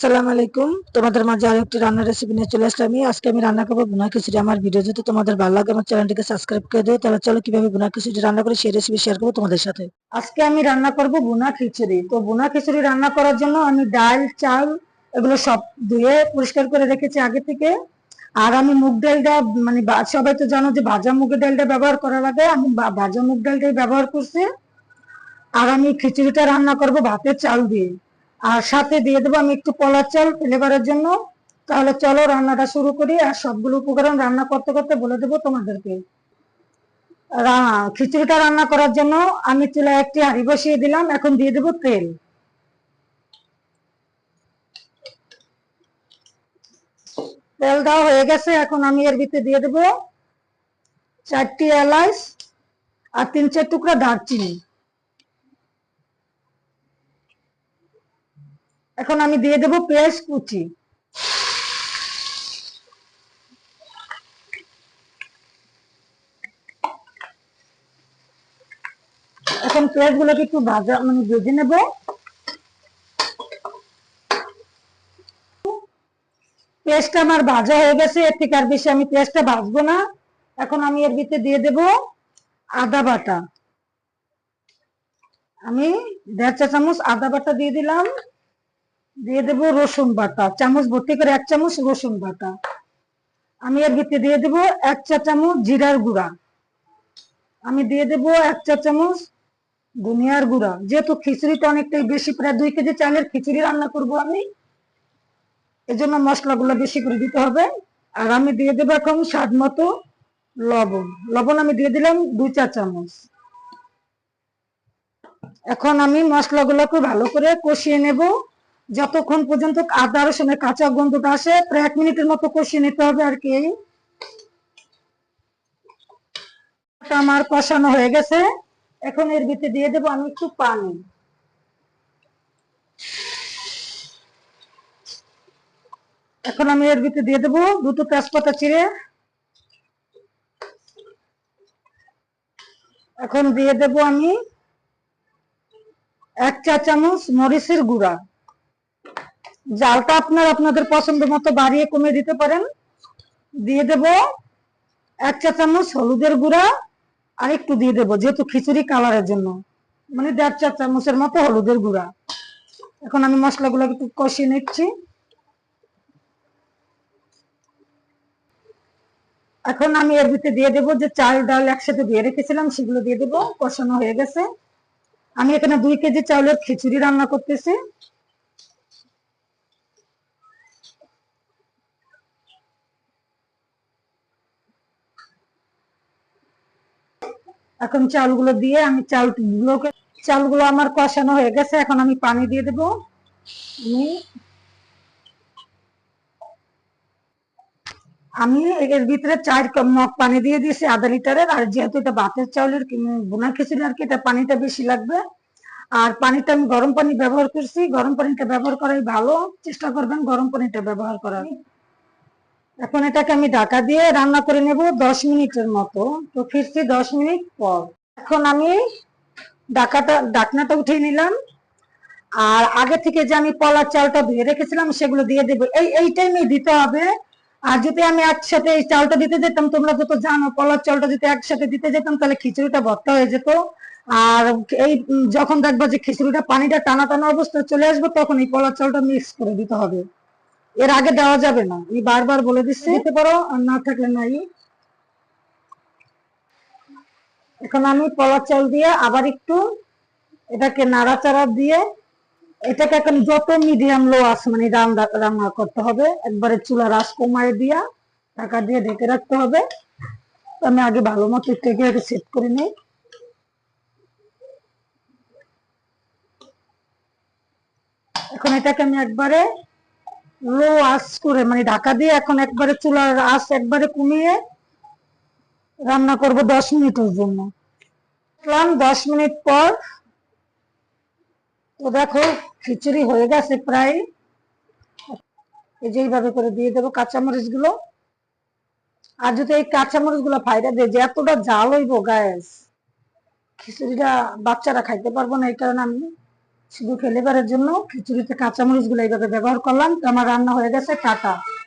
আসসালামু আলাইকুম। তোমাদের মাঝে আরেকটি রান্নার রেসিপি নিয়ে চলে আসলাম। আজকে আমি রান্না করবো ভুনা খিচুড়ি। আমার ভিডিও যদি তোমাদের ভালো লাগে আমার চ্যানেলটিকে সাবস্ক্রাইব করে দিও। তাহলে চলো কিভাবে ভুনা খিচুড়ি রান্না করি সেই রেসিপি শেয়ার করবো তোমাদের সাথে। আজকে আমি রান্না করবো ভুনা খিচুড়ি। তো ভুনা খিচুড়ি রান্না করার জন্য আমি ডাল, চাল এগুলো সব ধুয়ে পরিষ্কার করে রেখেছি আগে থেকে। আর আমি মুগ ডালটা সবাই তো জানো যে ভাজা মুগের ডালটা ব্যবহার করা লাগে, আমি ভাজা মুগ ডালটাই ব্যবহার করছি। আর আমি খিচুড়িটা রান্না করব ভাতের চাল দিয়ে, আর সাথে দিয়ে দেবো আমি একটু কলার চাল ফ্লেভারের জন্য। তাহলে চলো রান্নাটা শুরু করি, আর সবগুলো উপকরণ রান্না করতে করতে বলে দেবো তোমাদেরকে। খিচুড়িটা রান্না করার জন্য আমি চুলায় একটি হাঁড়ি বসিয়ে দিলাম। এখন দিয়ে দেবো তেল। তেল দেওয়া হয়ে গেছে। এখন আমি এর ভিতরে দিয়ে দেবো 4টি এলাচ আর 3-4 টুকরা দারচিনি। এখন আমি দিয়ে দেবো পেঁয়াজ কুচি। এখন পেঁয়াজ গুলোকে একটু ভাজা ভেজে নেব। পেঁয়াজটা আমার ভাজা হয়ে গেছে, এর থেকে আর বেশি আমি পেঁয়াজটা ভাজবো না। এখন আমি এর ভিতরে দিয়ে দেব আদা বাটা। আমি 1.5 চা চামচ আদা বাটা দিয়ে দিলাম। দিয়ে দেব রসুন বাটা, চামচ ভর্তি করে 1 চামচ রসুন বাটা। আমি এর ভিতরে দিয়ে দেব 1 চা চামচ জিরার গুঁড়া। আমি দিয়ে দেব 1 চা চামচ ধনিয়ার গুঁড়া। যেহেতু খিচুড়িটা অনেকটাই বেশি, প্রায় 2 কেজি চালের খিচুড়ি রান্না করব আমি, এজন্য মশলাগুলো বেশি করে দিতে হবে। আর আমি দিয়ে দেবো এখন স্বাদ মতো লবণ। লবণ আমি দিয়ে দিলাম 2 চা চামচ। এখন আমি মশলাগুলোকে ভালো করে কষিয়ে নেব যতক্ষণ পর্যন্ত আদা রসুনের কাঁচা গন্ধটা আসে। প্রায় 1 মিনিটের মতো কষিয়ে নিতে হবে আর কি। আমার কষানো হয়ে গেছে। এখন এর ভিতরে দিয়ে দেবো আমি একটু পানি। এখন আমি এর ভিতরে দিয়ে দেবো 2টো তেজপাতা চিড়ে। এখন দিয়ে দেব আমি 1 চা চামচ মরিচের গুঁড়া। জালটা আপনাদের পছন্দ মতো বাড়িয়ে কমিয়ে দিতে পারেন। দিয়ে দেব 1 চা চামচ হলুদের গুঁড়া। আর একটু দিয়ে দেবো যেহেতু খিচুড়ি কালারের জন্য, 1.5 চা চামচের মতো হলুদের গুঁড়া। এখন আমি মশলাগুলো একটু কষিয়ে নিচ্ছি। এখন আমি এর ভিতরে দিয়ে দেবো যে চাল ডাল একসাথে ধুয়ে রেখেছিলাম সেগুলো দিয়ে দেবো। কষানো হয়ে গেছে। আমি এখানে 2 কেজি চাউলের খিচুড়ি রান্না করতেছি। এখন চালগুলো দিয়ে আমি চালগুলো আমার কষানো হয়ে গেছে। এখন আমি পানি দিয়ে দেবো। আমি এর ভিতরে 4 মগ পানি দিয়ে দিয়েছি আধা লিটারের। আর যেহেতু এটা ভাতের চাউলের ভুনা খিচুড়ি আর কি, এটা পানিটা বেশি লাগবে। আর পানিটা আমি গরম পানি ব্যবহার করছি। গরম পানিটা ব্যবহার করাই ভালো, চেষ্টা করবেন গরম পানিটা ব্যবহার করার। এখন এটাকে আমি ঢাকা দিয়ে রান্না করে নেব 10 মিনিটের মতো। তো ফিরছি 10 মিনিট পর। এখন আমি ঢাকনাটা উঠিয়ে নিলাম। আর আগে থেকে যে আমি পলার চালটা ধুয়ে রেখেছিলাম সেগুলো দিয়ে দেবো। এই টাইমে দিতে হবে। আর যদি আমি একসাথে এই চালটা দিতে যেতাম, তোমরা যত জানো পলার চালটা যদি একসাথে দিতে যেতাম তাহলে খিচুড়িটা ভর্তা হয়ে যেত। আর এই যখন দেখবো যে খিচুড়িটা পানিটা টানা টানা অবস্থায় চলে আসবে, তখন এই পলার চালটা মিক্স করে দিতে হবে। এর আগে দেওয়া যাবে না, আমি বারবার বলে দিচ্ছি। দিতে পারো, আর না থাকলে নাই। এখন আমি পলার চাল দিয়ে আবার একটু এটাকে নাড়াচাড়া দিয়ে এটাকে এখন যত মিডিয়াম লো আছে রান্না করতে হবে। একবারে চুলার আঁচ কমায় দিয়া ঢাকা দিয়ে ঢেকে রাখতে হবে। আমি আগে ভালো মতো এটাকে সেট করে নিই। এখন এটাকে আমি একবারে লো আঁচ করে ঢাকা দিয়ে এখন একবারে চুলার আঁচ একবারে কমিয়ে রান্না করব 10 মিনিটের জন্য। 10 মিনিট পর। তো দেখো খিচুড়ি হয়ে গেছে প্রায়। এই যে এইভাবে করে দিয়ে দেবো কাঁচামরিচ গুলো। আর যদি এই কাঁচামরিচ গুলো ফাইটা দেয় যে এতটা জাল হইব গ্যাস, খিচুড়িটা বাচ্চারা খাইতে পারবো না। এই কারণে আমি শুধু ফ্লেভারের জন্য খিচুড়িতে কাঁচামরিচ গুলো এইভাবে ব্যবহার করলাম, তো আমার রান্না হয়ে গেছে। টাটা।